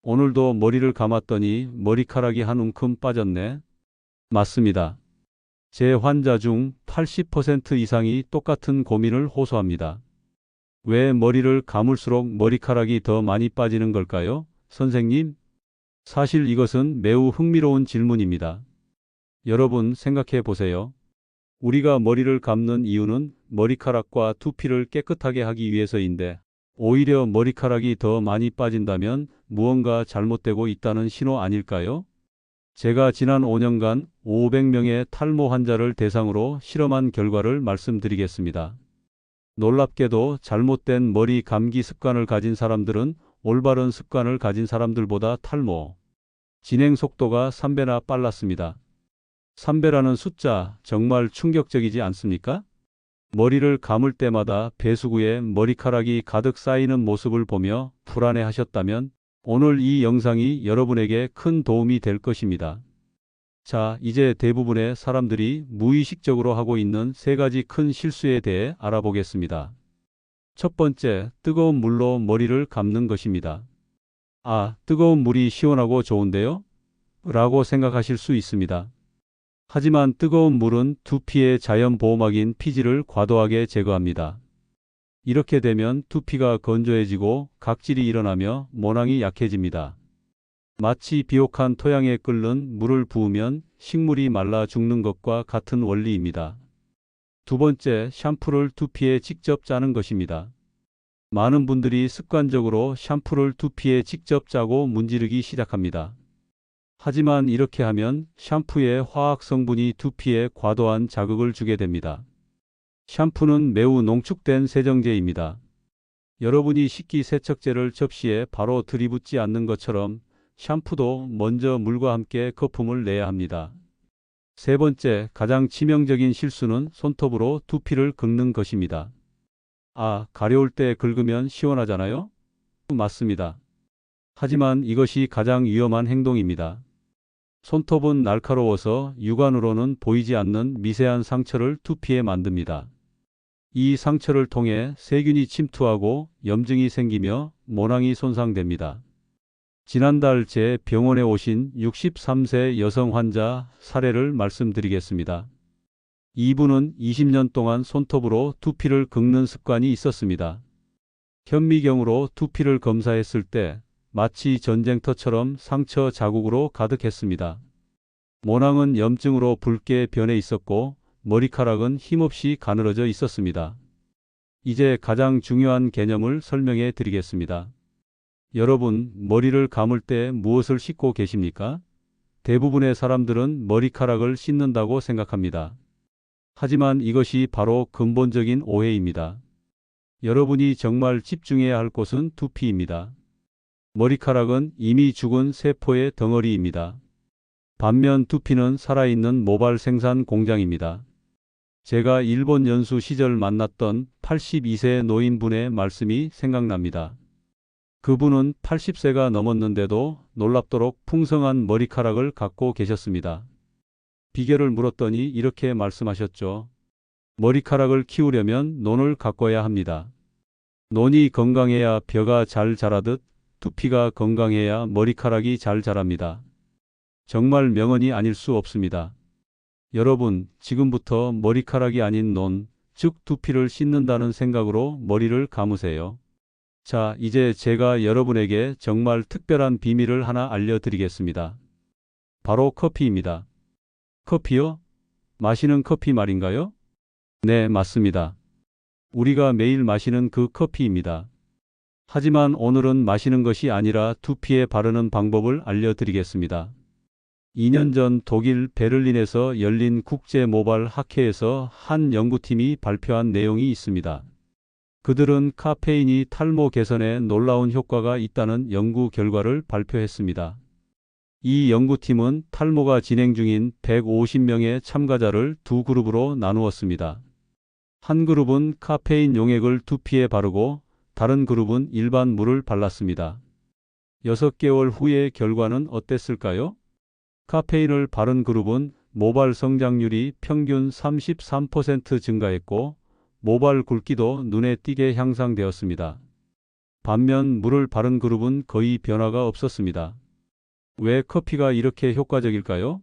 오늘도 머리를 감았더니 머리카락이 한 움큼 빠졌네. 맞습니다. 제 환자 중 80% 이상이 똑같은 고민을 호소합니다. 왜 머리를 감을수록 머리카락이 더 많이 빠지는 걸까요? 선생님, 사실 이것은 매우 흥미로운 질문입니다. 여러분 생각해 보세요. 우리가 머리를 감는 이유는 머리카락과 두피를 깨끗하게 하기 위해서인데, 오히려 머리카락이 더 많이 빠진다면 무언가 잘못되고 있다는 신호 아닐까요? 제가 지난 5년간 500명의 탈모 환자를 대상으로 실험한 결과를 말씀드리겠습니다. 놀랍게도 잘못된 머리 감기 습관을 가진 사람들은 올바른 습관을 가진 사람들보다 탈모 진행 속도가 3배나 빨랐습니다. 3배라는 숫자 정말 충격적이지 않습니까? 머리를 감을 때마다 배수구에 머리카락이 가득 쌓이는 모습을 보며 불안해하셨다면 오늘 이 영상이 여러분에게 큰 도움이 될 것입니다. 자, 이제 대부분의 사람들이 무의식적으로 하고 있는 세 가지 큰 실수에 대해 알아보겠습니다. 첫 번째, 뜨거운 물로 머리를 감는 것입니다. 아, 뜨거운 물이 시원하고 좋은데요? 라고 생각하실 수 있습니다. 하지만 뜨거운 물은 두피의 자연 보호막인 피지를 과도하게 제거합니다. 이렇게 되면 두피가 건조해지고 각질이 일어나며 모낭이 약해집니다. 마치 비옥한 토양에 끓는 물을 부으면 식물이 말라 죽는 것과 같은 원리입니다. 두 번째, 샴푸를 두피에 직접 짜는 것입니다. 많은 분들이 습관적으로 샴푸를 두피에 직접 짜고 문지르기 시작합니다. 하지만 이렇게 하면 샴푸의 화학 성분이 두피에 과도한 자극을 주게 됩니다. 샴푸는 매우 농축된 세정제입니다. 여러분이 식기세척제를 접시에 바로 들이붓지 않는 것처럼 샴푸도 먼저 물과 함께 거품을 내야 합니다. 세 번째, 가장 치명적인 실수는 손톱으로 두피를 긁는 것입니다. 아, 가려울 때 긁으면 시원하잖아요? 맞습니다. 하지만 이것이 가장 위험한 행동입니다. 손톱은 날카로워서 육안으로는 보이지 않는 미세한 상처를 두피에 만듭니다. 이 상처를 통해 세균이 침투하고 염증이 생기며 모낭이 손상됩니다. 지난달 제 병원에 오신 63세 여성 환자 사례를 말씀드리겠습니다. 이분은 20년 동안 손톱으로 두피를 긁는 습관이 있었습니다. 현미경으로 두피를 검사했을 때 마치 전쟁터처럼 상처 자국으로 가득했습니다. 모낭은 염증으로 붉게 변해 있었고 머리카락은 힘없이 가늘어져 있었습니다. 이제 가장 중요한 개념을 설명해 드리겠습니다. 여러분, 머리를 감을 때 무엇을 씻고 계십니까? 대부분의 사람들은 머리카락을 씻는다고 생각합니다. 하지만 이것이 바로 근본적인 오해입니다. 여러분이 정말 집중해야 할 곳은 두피입니다. 머리카락은 이미 죽은 세포의 덩어리입니다. 반면 두피는 살아있는 모발 생산 공장입니다. 제가 일본 연수 시절 만났던 82세 노인분의 말씀이 생각납니다. 그분은 80세가 넘었는데도 놀랍도록 풍성한 머리카락을 갖고 계셨습니다. 비결을 물었더니 이렇게 말씀하셨죠. 머리카락을 키우려면 논을 가꿔야 합니다. 논이 건강해야 벼가 잘 자라듯 두피가 건강해야 머리카락이 잘 자랍니다. 정말 명언이 아닐 수 없습니다. 여러분, 지금부터 머리카락이 아닌 논, 즉 두피를 씻는다는 생각으로 머리를 감으세요. 자, 이제 제가 여러분에게 정말 특별한 비밀을 하나 알려드리겠습니다. 바로 커피입니다. 커피요? 마시는 커피 말인가요? 네, 맞습니다. 우리가 매일 마시는 그 커피입니다. 하지만 오늘은 마시는 것이 아니라 두피에 바르는 방법을 알려드리겠습니다. 2년 전 독일 베를린에서 열린 국제 모발 학회에서 한 연구팀이 발표한 내용이 있습니다. 그들은 카페인이 탈모 개선에 놀라운 효과가 있다는 연구 결과를 발표했습니다. 이 연구팀은 탈모가 진행 중인 150명의 참가자를 두 그룹으로 나누었습니다. 한 그룹은 카페인 용액을 두피에 바르고 다른 그룹은 일반 물을 발랐습니다. 6개월 후의 결과는 어땠을까요? 카페인을 바른 그룹은 모발 성장률이 평균 33% 증가했고 모발 굵기도 눈에 띄게 향상되었습니다. 반면 물을 바른 그룹은 거의 변화가 없었습니다. 왜 커피가 이렇게 효과적일까요?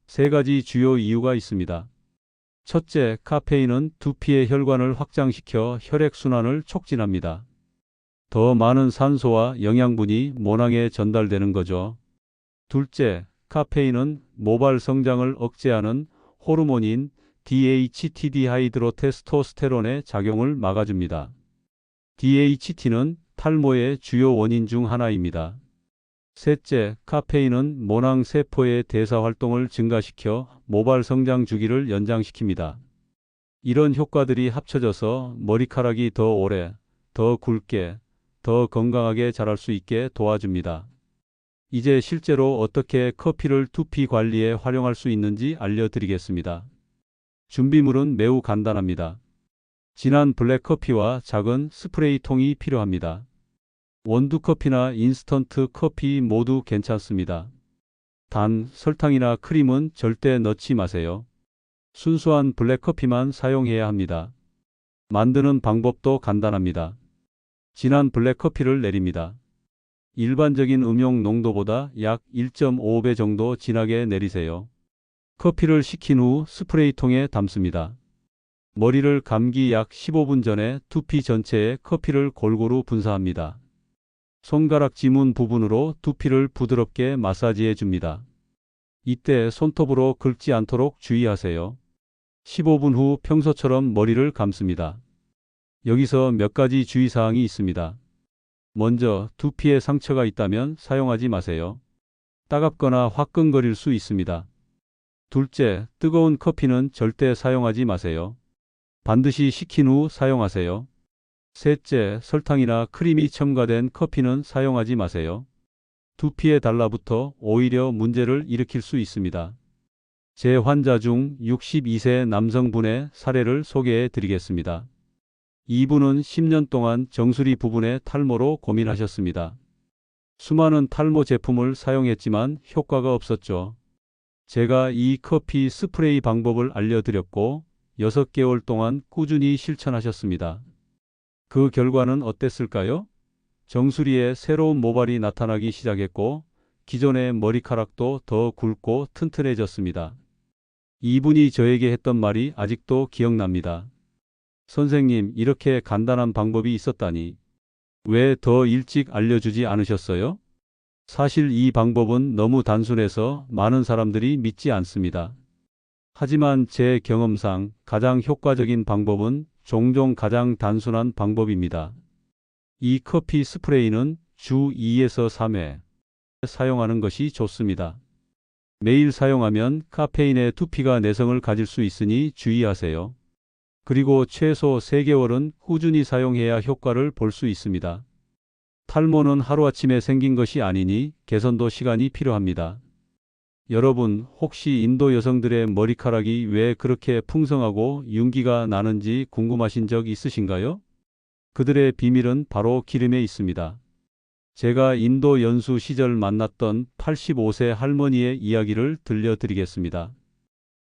세 가지 주요 이유가 있습니다. 첫째, 카페인은 두피의 혈관을 확장시켜 혈액순환을 촉진합니다. 더 많은 산소와 영양분이 모낭에 전달되는 거죠. 둘째, 카페인은 모발 성장을 억제하는 호르몬인 DHT 디하이드로테스토스테론의 작용을 막아줍니다. DHT는 탈모의 주요 원인 중 하나입니다. 셋째, 카페인은 모낭 세포의 대사 활동을 증가시켜 모발 성장 주기를 연장시킵니다. 이런 효과들이 합쳐져서 머리카락이 더 오래, 더 굵게, 더 건강하게 자랄 수 있게 도와줍니다. 이제 실제로 어떻게 커피를 두피 관리에 활용할 수 있는지 알려드리겠습니다. 준비물은 매우 간단합니다. 진한 블랙커피와 작은 스프레이 통이 필요합니다. 원두커피나 인스턴트 커피 모두 괜찮습니다. 단, 설탕이나 크림은 절대 넣지 마세요. 순수한 블랙커피만 사용해야 합니다. 만드는 방법도 간단합니다. 진한 블랙커피를 내립니다. 일반적인 음용 농도보다 약 1.5배 정도 진하게 내리세요. 커피를 식힌 후 스프레이통에 담습니다. 머리를 감기 약 15분 전에 두피 전체에 커피를 골고루 분사합니다. 손가락 지문 부분으로 두피를 부드럽게 마사지해 줍니다. 이때 손톱으로 긁지 않도록 주의하세요. 15분 후 평소처럼 머리를 감습니다. 여기서 몇 가지 주의사항이 있습니다. 먼저 두피에 상처가 있다면 사용하지 마세요. 따갑거나 화끈거릴 수 있습니다. 둘째, 뜨거운 커피는 절대 사용하지 마세요. 반드시 식힌 후 사용하세요. 셋째, 설탕이나 크림이 첨가된 커피는 사용하지 마세요. 두피에 달라붙어 오히려 문제를 일으킬 수 있습니다. 제 환자 중 62세 남성분의 사례를 소개해 드리겠습니다. 이분은 10년 동안 정수리 부분의 탈모로 고민하셨습니다. 수많은 탈모 제품을 사용했지만 효과가 없었죠. 제가 이 커피 스프레이 방법을 알려드렸고 6개월 동안 꾸준히 실천하셨습니다. 그 결과는 어땠을까요? 정수리에 새로운 모발이 나타나기 시작했고 기존의 머리카락도 더 굵고 튼튼해졌습니다. 이분이 저에게 했던 말이 아직도 기억납니다. 선생님, 이렇게 간단한 방법이 있었다니 왜 더 일찍 알려주지 않으셨어요? 사실 이 방법은 너무 단순해서 많은 사람들이 믿지 않습니다. 하지만 제 경험상 가장 효과적인 방법은 종종 가장 단순한 방법입니다. 이 커피 스프레이는 주 2에서 3회 사용하는 것이 좋습니다. 매일 사용하면 카페인의 두피가 내성을 가질 수 있으니 주의하세요. 그리고 최소 3개월은 꾸준히 사용해야 효과를 볼 수 있습니다. 탈모는 하루아침에 생긴 것이 아니니 개선도 시간이 필요합니다. 여러분, 혹시 인도 여성들의 머리카락이 왜 그렇게 풍성하고 윤기가 나는지 궁금하신 적 있으신가요? 그들의 비밀은 바로 기름에 있습니다. 제가 인도 연수 시절 만났던 85세 할머니의 이야기를 들려드리겠습니다.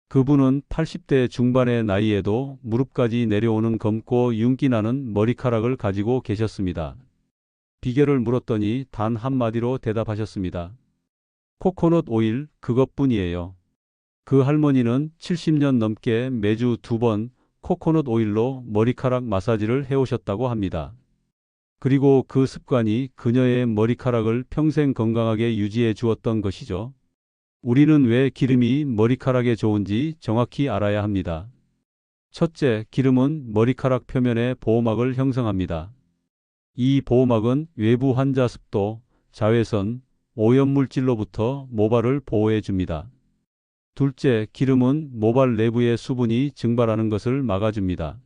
그분은 80대 중반의 나이에도 무릎까지 내려오는 검고 윤기 나는 머리카락을 가지고 계셨습니다. 비결을 물었더니 단 한마디로 대답하셨습니다. 코코넛 오일, 그것뿐이에요. 그 할머니는 70년 넘게 매주 2번 코코넛 오일로 머리카락 마사지를 해오셨다고 합니다. 그리고 그 습관이 그녀의 머리카락을 평생 건강하게 유지해 주었던 것이죠. 우리는 왜 기름이 머리카락에 좋은지 정확히 알아야 합니다. 첫째, 기름은 머리카락 표면에 보호막을 형성합니다. 이 보호막은 외부 환자 습도, 자외선, 오염물질로부터 모발을 보호해 줍니다. 둘째, 기름은 모발 내부의 수분이 증발하는 것을 막아줍니다.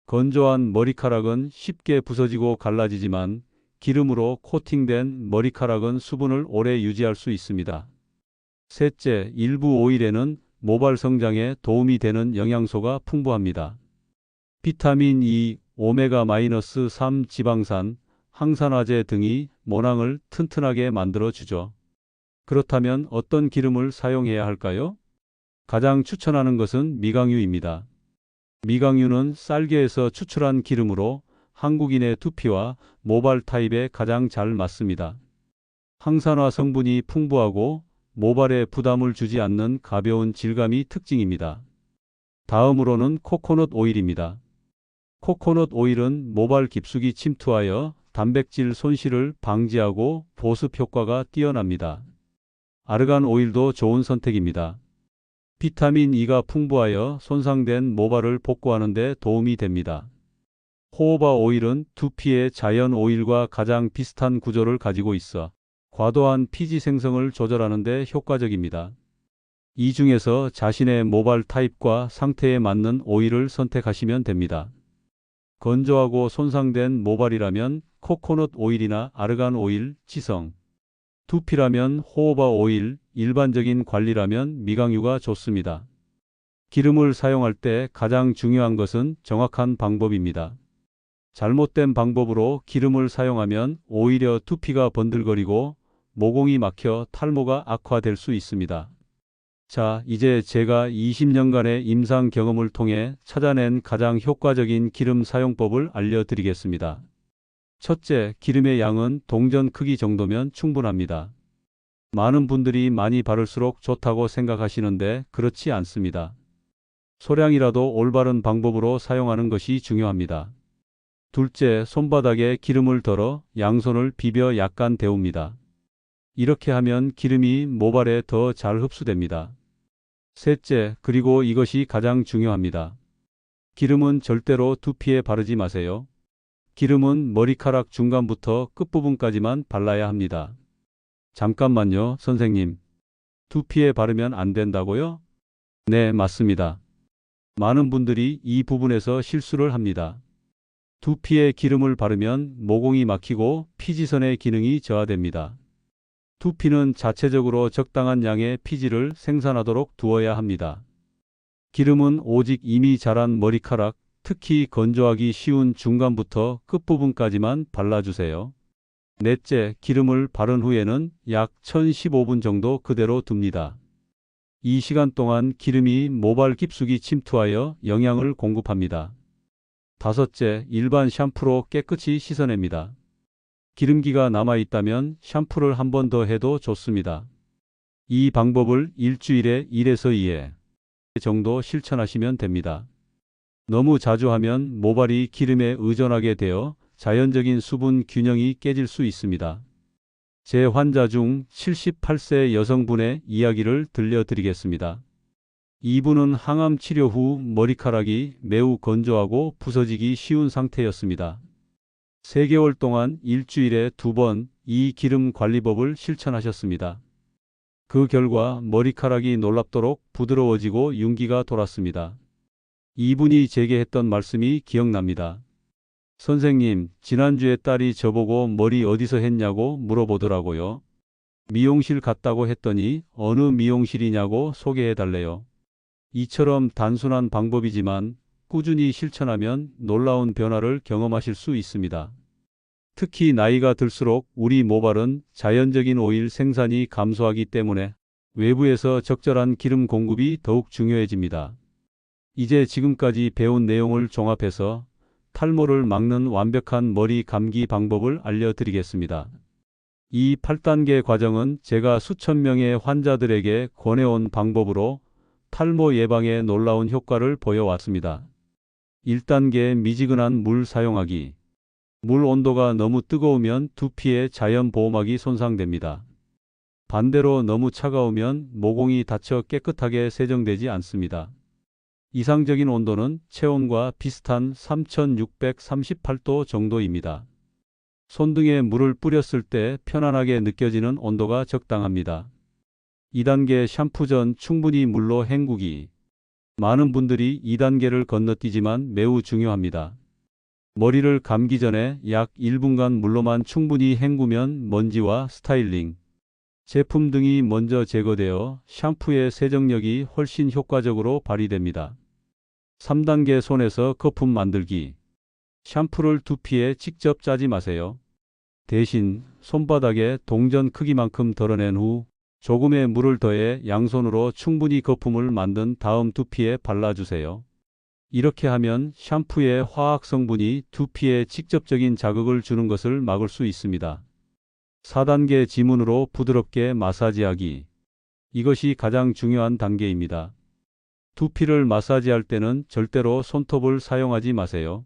건조한 머리카락은 쉽게 부서지고 갈라지지만 기름으로 코팅된 머리카락은 수분을 오래 유지할 수 있습니다. 셋째, 일부 오일에는 모발 성장에 도움이 되는 영양소가 풍부합니다. 비타민 E, 오메가-3 지방산, 항산화제 등이 모낭을 튼튼하게 만들어주죠. 그렇다면 어떤 기름을 사용해야 할까요? 가장 추천하는 것은 미강유입니다. 미강유는 쌀개에서 추출한 기름으로 한국인의 두피와 모발 타입에 가장 잘 맞습니다. 항산화 성분이 풍부하고 모발에 부담을 주지 않는 가벼운 질감이 특징입니다. 다음으로는 코코넛 오일입니다. 코코넛 오일은 모발 깊숙이 침투하여 단백질 손실을 방지하고 보습 효과가 뛰어납니다. 아르간 오일도 좋은 선택입니다. 비타민 E가 풍부하여 손상된 모발을 복구하는 데 도움이 됩니다. 호호바 오일은 두피의 자연 오일과 가장 비슷한 구조를 가지고 있어 과도한 피지 생성을 조절하는 데 효과적입니다. 이 중에서 자신의 모발 타입과 상태에 맞는 오일을 선택하시면 됩니다. 건조하고 손상된 모발이라면 코코넛 오일이나 아르간 오일, 지성. 두피라면 호호바 오일, 일반적인 관리라면 미강유가 좋습니다. 기름을 사용할 때 가장 중요한 것은 정확한 방법입니다. 잘못된 방법으로 기름을 사용하면 오히려 두피가 번들거리고 모공이 막혀 탈모가 악화될 수 있습니다. 자, 이제 제가 20년간의 임상 경험을 통해 찾아낸 가장 효과적인 기름 사용법을 알려드리겠습니다. 첫째, 기름의 양은 동전 크기 정도면 충분합니다. 많은 분들이 많이 바를수록 좋다고 생각하시는데 그렇지 않습니다. 소량이라도 올바른 방법으로 사용하는 것이 중요합니다. 둘째, 손바닥에 기름을 덜어 양손을 비벼 약간 데웁니다. 이렇게 하면 기름이 모발에 더 잘 흡수됩니다. 셋째, 그리고 이것이 가장 중요합니다. 기름은 절대로 두피에 바르지 마세요. 기름은 머리카락 중간부터 끝부분까지만 발라야 합니다. 잠깐만요, 선생님. 두피에 바르면 안 된다고요? 네, 맞습니다. 많은 분들이 이 부분에서 실수를 합니다. 두피에 기름을 바르면 모공이 막히고 피지선의 기능이 저하됩니다. 두피는 자체적으로 적당한 양의 피지를 생산하도록 두어야 합니다. 기름은 오직 이미 자란 머리카락, 특히 건조하기 쉬운 중간부터 끝부분까지만 발라주세요. 넷째, 기름을 바른 후에는 약 1015분 정도 그대로 둡니다. 이 시간 동안 기름이 모발 깊숙이 침투하여 영양을 공급합니다. 다섯째, 일반 샴푸로 깨끗이 씻어냅니다. 기름기가 남아있다면 샴푸를 한 번 더 해도 좋습니다. 이 방법을 일주일에 1에서 2회 정도 실천하시면 됩니다. 너무 자주 하면 모발이 기름에 의존하게 되어 자연적인 수분 균형이 깨질 수 있습니다. 제 환자 중 78세 여성분의 이야기를 들려드리겠습니다. 이분은 항암 치료 후 머리카락이 매우 건조하고 부서지기 쉬운 상태였습니다. 3개월 동안 일주일에 2번 이 기름 관리법을 실천하셨습니다. 그 결과 머리카락이 놀랍도록 부드러워지고 윤기가 돌았습니다. 이분이 제게 했던 말씀이 기억납니다. 선생님, 지난주에 딸이 저보고 머리 어디서 했냐고 물어보더라고요. 미용실 갔다고 했더니 어느 미용실이냐고 소개해달래요. 이처럼 단순한 방법이지만 꾸준히 실천하면 놀라운 변화를 경험하실 수 있습니다. 특히 나이가 들수록 우리 모발은 자연적인 오일 생산이 감소하기 때문에 외부에서 적절한 기름 공급이 더욱 중요해집니다. 이제 지금까지 배운 내용을 종합해서 탈모를 막는 완벽한 머리 감기 방법을 알려드리겠습니다. 이 8단계 과정은 제가 수천 명의 환자들에게 권해온 방법으로 탈모 예방에 놀라운 효과를 보여왔습니다. 1단계 미지근한 물 사용하기. 물 온도가 너무 뜨거우면 두피의 자연 보호막이 손상됩니다. 반대로 너무 차가우면 모공이 닫혀 깨끗하게 세정되지 않습니다. 이상적인 온도는 체온과 비슷한 3638도 정도입니다. 손등에 물을 뿌렸을 때 편안하게 느껴지는 온도가 적당합니다. 2단계 샴푸 전 충분히 물로 헹구기. 많은 분들이 2단계를 건너뛰지만 매우 중요합니다. 머리를 감기 전에 약 1분간 물로만 충분히 헹구면 먼지와 스타일링, 제품 등이 먼저 제거되어 샴푸의 세정력이 훨씬 효과적으로 발휘됩니다. 3단계 손에서 거품 만들기. 샴푸를 두피에 직접 짜지 마세요. 대신 손바닥에 동전 크기만큼 덜어낸 후 조금의 물을 더해 양손으로 충분히 거품을 만든 다음 두피에 발라주세요. 이렇게 하면 샴푸의 화학 성분이 두피에 직접적인 자극을 주는 것을 막을 수 있습니다. 4단계 지문으로 부드럽게 마사지하기. 이것이 가장 중요한 단계입니다. 두피를 마사지할 때는 절대로 손톱을 사용하지 마세요.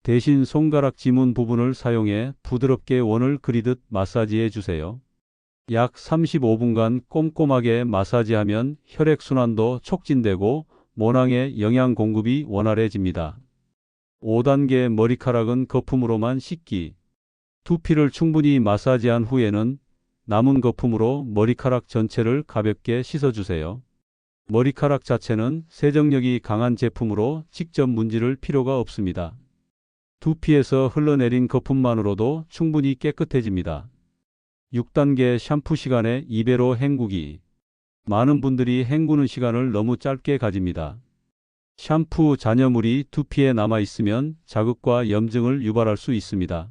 대신 손가락 지문 부분을 사용해 부드럽게 원을 그리듯 마사지해 주세요. 약 35분간 꼼꼼하게 마사지하면 혈액순환도 촉진되고 모낭의 영양 공급이 원활해집니다. 5단계 머리카락은 거품으로만 씻기. 두피를 충분히 마사지한 후에는 남은 거품으로 머리카락 전체를 가볍게 씻어주세요. 머리카락 자체는 세정력이 강한 제품으로 직접 문지를 필요가 없습니다. 두피에서 흘러내린 거품만으로도 충분히 깨끗해집니다. 6단계 샴푸 시간에 2배로 헹구기. 많은 분들이 헹구는 시간을 너무 짧게 가집니다. 샴푸 잔여물이 두피에 남아 있으면 자극과 염증을 유발할 수 있습니다.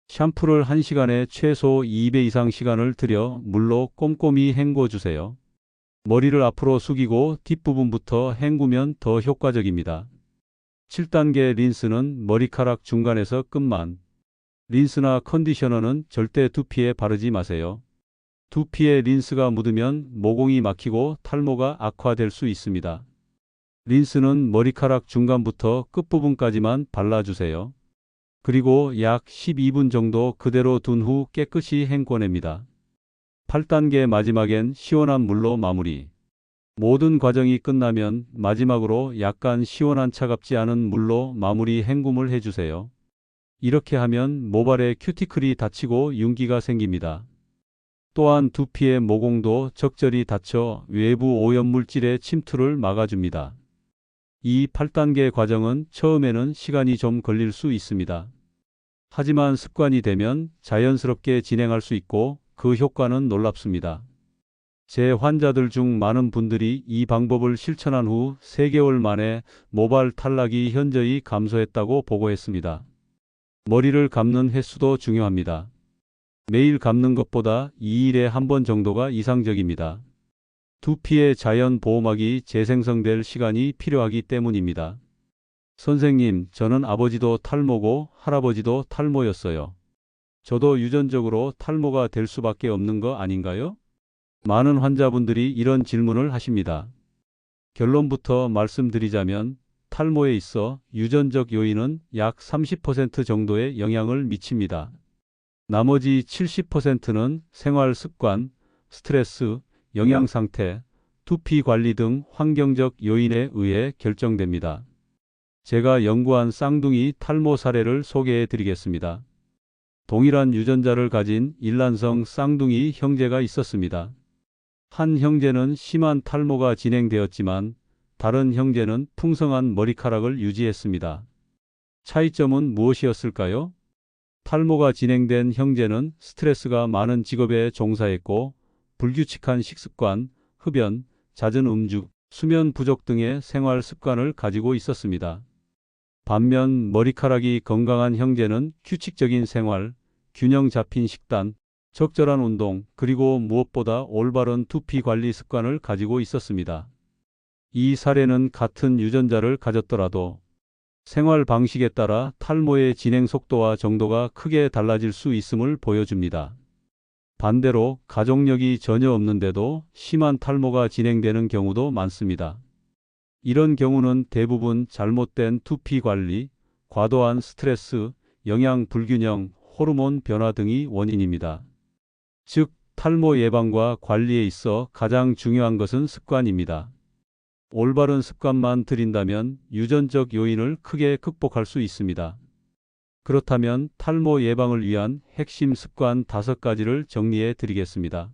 샴푸를 1시간에 최소 2배 이상 시간을 들여 물로 꼼꼼히 헹궈 주세요. 머리를 앞으로 숙이고 뒷부분부터 헹구면 더 효과적입니다. 7단계 린스는 머리카락 중간에서 끝만. 린스나 컨디셔너는 절대 두피에 바르지 마세요. 두피에 린스가 묻으면 모공이 막히고 탈모가 악화될 수 있습니다. 린스는 머리카락 중간부터 끝부분까지만 발라주세요. 그리고 약 12분 정도 그대로 둔 후 깨끗이 헹궈냅니다. 8단계 마지막엔 시원한 물로 마무리. 모든 과정이 끝나면 마지막으로 약간 시원한 차갑지 않은 물로 마무리 헹굼을 해주세요. 이렇게 하면 모발에 큐티클이 닫히고 윤기가 생깁니다. 또한 두피의 모공도 적절히 닫혀 외부 오염물질의 침투를 막아줍니다. 이 8단계 과정은 처음에는 시간이 좀 걸릴 수 있습니다. 하지만 습관이 되면 자연스럽게 진행할 수 있고 그 효과는 놀랍습니다. 제 환자들 중 많은 분들이 이 방법을 실천한 후 3개월 만에 모발 탈락이 현저히 감소했다고 보고했습니다. 머리를 감는 횟수도 중요합니다. 매일 감는 것보다 2일에 한 번 정도가 이상적입니다. 두피의 자연 보호막이 재생성될 시간이 필요하기 때문입니다. 선생님, 저는 아버지도 탈모고 할아버지도 탈모였어요. 저도 유전적으로 탈모가 될 수밖에 없는 거 아닌가요? 많은 환자분들이 이런 질문을 하십니다. 결론부터 말씀드리자면 탈모에 있어 유전적 요인은 약 30% 정도의 영향을 미칩니다. 나머지 70%는 생활 습관, 스트레스, 영양 상태, 두피 관리 등 환경적 요인에 의해 결정됩니다. 제가 연구한 쌍둥이 탈모 사례를 소개해 드리겠습니다. 동일한 유전자를 가진 일란성 쌍둥이 형제가 있었습니다. 한 형제는 심한 탈모가 진행되었지만 다른 형제는 풍성한 머리카락을 유지했습니다. 차이점은 무엇이었을까요? 탈모가 진행된 형제는 스트레스가 많은 직업에 종사했고 불규칙한 식습관, 흡연, 잦은 음주, 수면 부족 등의 생활 습관을 가지고 있었습니다. 반면 머리카락이 건강한 형제는 규칙적인 생활, 균형 잡힌 식단, 적절한 운동, 그리고 무엇보다 올바른 두피 관리 습관을 가지고 있었습니다. 이 사례는 같은 유전자를 가졌더라도 생활 방식에 따라 탈모의 진행 속도와 정도가 크게 달라질 수 있음을 보여줍니다. 반대로 가족력이 전혀 없는데도 심한 탈모가 진행되는 경우도 많습니다. 이런 경우는 대부분 잘못된 두피 관리, 과도한 스트레스, 영양 불균형, 호르몬 변화 등이 원인입니다. 즉, 탈모 예방과 관리에 있어 가장 중요한 것은 습관입니다. 올바른 습관만 들인다면 유전적 요인을 크게 극복할 수 있습니다. 그렇다면 탈모 예방을 위한 핵심 습관 5가지를 정리해 드리겠습니다.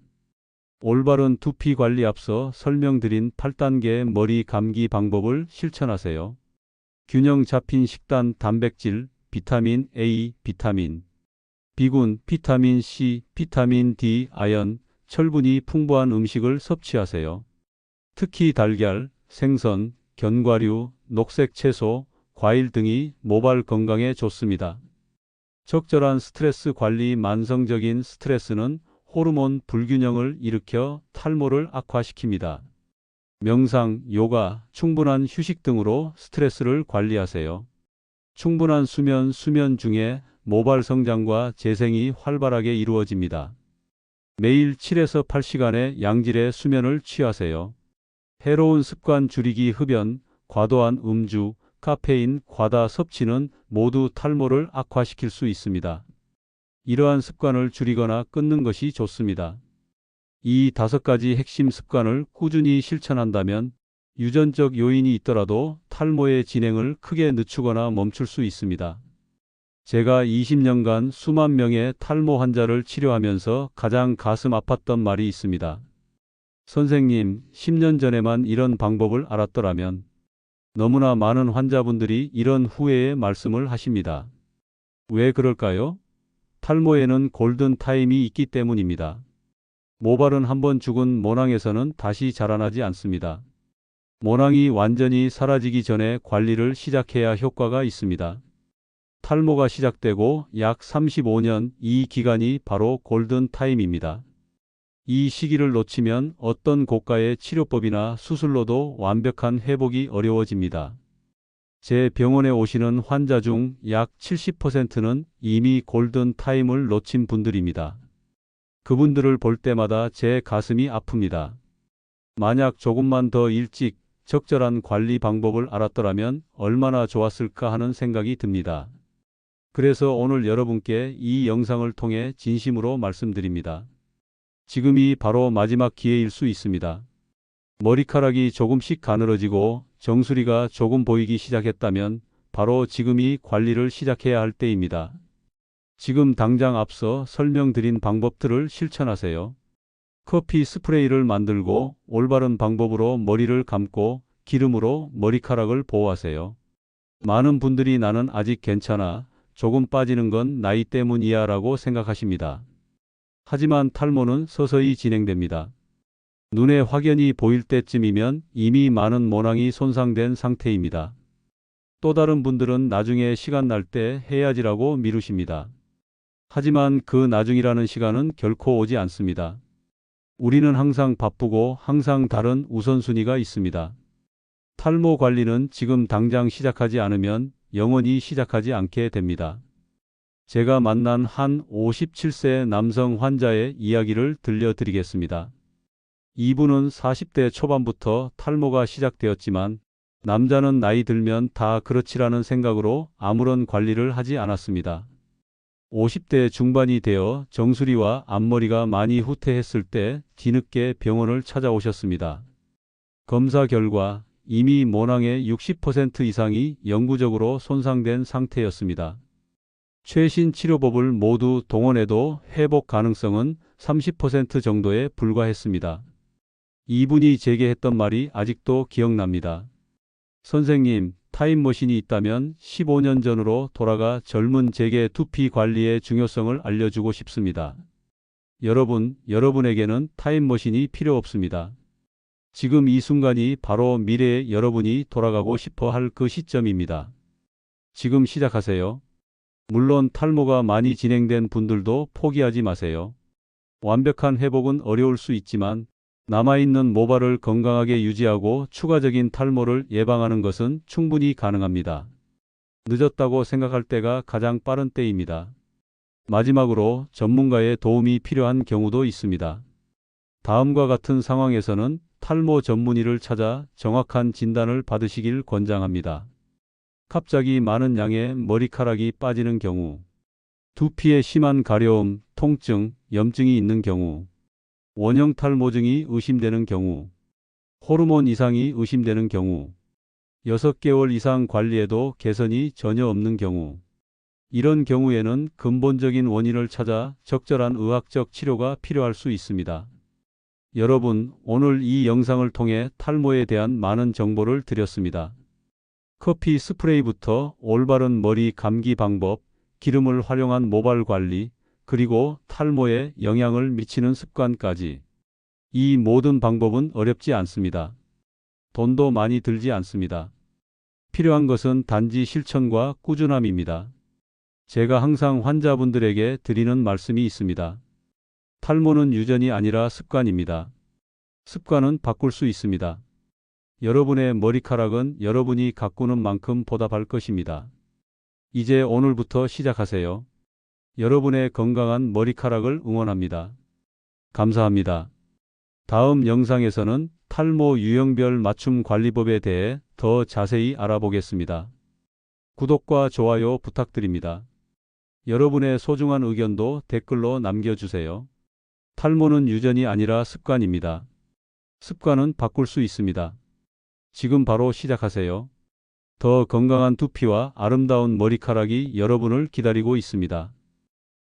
올바른 두피 관리 앞서 설명드린 8단계 머리 감기 방법을 실천하세요. 균형 잡힌 식단, 단백질, 비타민 A, 비타민 B군, 비타민 C, 비타민 D, 아연, 철분이 풍부한 음식을 섭취하세요. 특히 달걀, 생선, 견과류, 녹색 채소, 과일 등이 모발 건강에 좋습니다. 적절한 스트레스 관리. 만성적인 스트레스는 호르몬 불균형을 일으켜 탈모를 악화시킵니다. 명상, 요가, 충분한 휴식 등으로 스트레스를 관리하세요. 충분한 수면 중에 모발 성장과 재생이 활발하게 이루어집니다. 매일 7에서 8시간의 양질의 수면을 취하세요. 해로운 습관 줄이기 흡연, 과도한 음주, 카페인, 과다 섭취는 모두 탈모를 악화시킬 수 있습니다. 이러한 습관을 줄이거나 끊는 것이 좋습니다. 이 5가지 핵심 습관을 꾸준히 실천한다면 유전적 요인이 있더라도 탈모의 진행을 크게 늦추거나 멈출 수 있습니다. 제가 20년간 수만 명의 탈모 환자를 치료하면서 가장 가슴 아팠던 말이 있습니다. 선생님, 10년 전에만 이런 방법을 알았더라면. 너무나 많은 환자분들이 이런 후회의 말씀을 하십니다. 왜 그럴까요? 탈모에는 골든 타임이 있기 때문입니다. 모발은 한번 죽은 모낭에서는 다시 자라나지 않습니다. 모낭이 완전히 사라지기 전에 관리를 시작해야 효과가 있습니다. 탈모가 시작되고 약 35년, 이 기간이 바로 골든 타임입니다. 이 시기를 놓치면 어떤 고가의 치료법이나 수술로도 완벽한 회복이 어려워집니다. 제 병원에 오시는 환자 중 약 70%는 이미 골든 타임을 놓친 분들입니다. 그분들을 볼 때마다 제 가슴이 아픕니다. 만약 조금만 더 일찍 적절한 관리 방법을 알았더라면 얼마나 좋았을까 하는 생각이 듭니다. 그래서 오늘 여러분께 이 영상을 통해 진심으로 말씀드립니다. 지금이 바로 마지막 기회일 수 있습니다. 머리카락이 조금씩 가늘어지고 정수리가 조금 보이기 시작했다면 바로 지금이 관리를 시작해야 할 때입니다. 지금 당장 앞서 설명드린 방법들을 실천하세요. 커피 스프레이를 만들고 올바른 방법으로 머리를 감고 기름으로 머리카락을 보호하세요. 많은 분들이 나는 아직 괜찮아, 조금 빠지는 건 나이 때문이야 라고 생각하십니다. 하지만 탈모는 서서히 진행됩니다. 눈에 확연히 보일 때쯤이면 이미 많은 모낭이 손상된 상태입니다. 또 다른 분들은 나중에 시간 날 때 해야지라고 미루십니다. 하지만 그 나중이라는 시간은 결코 오지 않습니다. 우리는 항상 바쁘고 항상 다른 우선순위가 있습니다. 탈모 관리는 지금 당장 시작하지 않으면 영원히 시작하지 않게 됩니다. 제가 만난 한 57세 남성 환자의 이야기를 들려드리겠습니다. 이분은 40대 초반부터 탈모가 시작되었지만 남자는 나이 들면 다 그렇지라는 생각으로 아무런 관리를 하지 않았습니다. 50대 중반이 되어 정수리와 앞머리가 많이 후퇴했을 때 뒤늦게 병원을 찾아오셨습니다. 검사 결과 이미 모낭의 60% 이상이 영구적으로 손상된 상태였습니다. 최신 치료법을 모두 동원해도 회복 가능성은 30% 정도에 불과했습니다. 이분이 제게 했던 말이 아직도 기억납니다. 선생님, 타임머신이 있다면 15년 전으로 돌아가 젊은 제게 두피 관리의 중요성을 알려주고 싶습니다. 여러분에게는 타임머신이 필요 없습니다. 지금 이 순간이 바로 미래의 여러분이 돌아가고 싶어 할 그 시점입니다. 지금 시작하세요. 물론 탈모가 많이 진행된 분들도 포기하지 마세요. 완벽한 회복은 어려울 수 있지만 남아있는 모발을 건강하게 유지하고 추가적인 탈모를 예방하는 것은 충분히 가능합니다. 늦었다고 생각할 때가 가장 빠른 때입니다. 마지막으로 전문가의 도움이 필요한 경우도 있습니다. 다음과 같은 상황에서는 탈모 전문의를 찾아 정확한 진단을 받으시길 권장합니다. 갑자기 많은 양의 머리카락이 빠지는 경우, 두피에 심한 가려움, 통증, 염증이 있는 경우, 원형 탈모증이 의심되는 경우, 호르몬 이상이 의심되는 경우, 6개월 이상 관리해도 개선이 전혀 없는 경우, 이런 경우에는 근본적인 원인을 찾아 적절한 의학적 치료가 필요할 수 있습니다. 여러분, 오늘 이 영상을 통해 탈모에 대한 많은 정보를 드렸습니다. 커피 스프레이부터 올바른 머리 감기 방법, 기름을 활용한 모발 관리, 그리고 탈모에 영향을 미치는 습관까지. 이 모든 방법은 어렵지 않습니다. 돈도 많이 들지 않습니다. 필요한 것은 단지 실천과 꾸준함입니다. 제가 항상 환자분들에게 드리는 말씀이 있습니다. 탈모는 유전이 아니라 습관입니다. 습관은 바꿀 수 있습니다. 여러분의 머리카락은 여러분이 가꾸는 만큼 보답할 것입니다. 이제 오늘부터 시작하세요. 여러분의 건강한 머리카락을 응원합니다. 감사합니다. 다음 영상에서는 탈모 유형별 맞춤 관리법에 대해 더 자세히 알아보겠습니다. 구독과 좋아요 부탁드립니다. 여러분의 소중한 의견도 댓글로 남겨주세요. 탈모는 유전이 아니라 습관입니다. 습관은 바꿀 수 있습니다. 지금 바로 시작하세요. 더 건강한 두피와 아름다운 머리카락이 여러분을 기다리고 있습니다.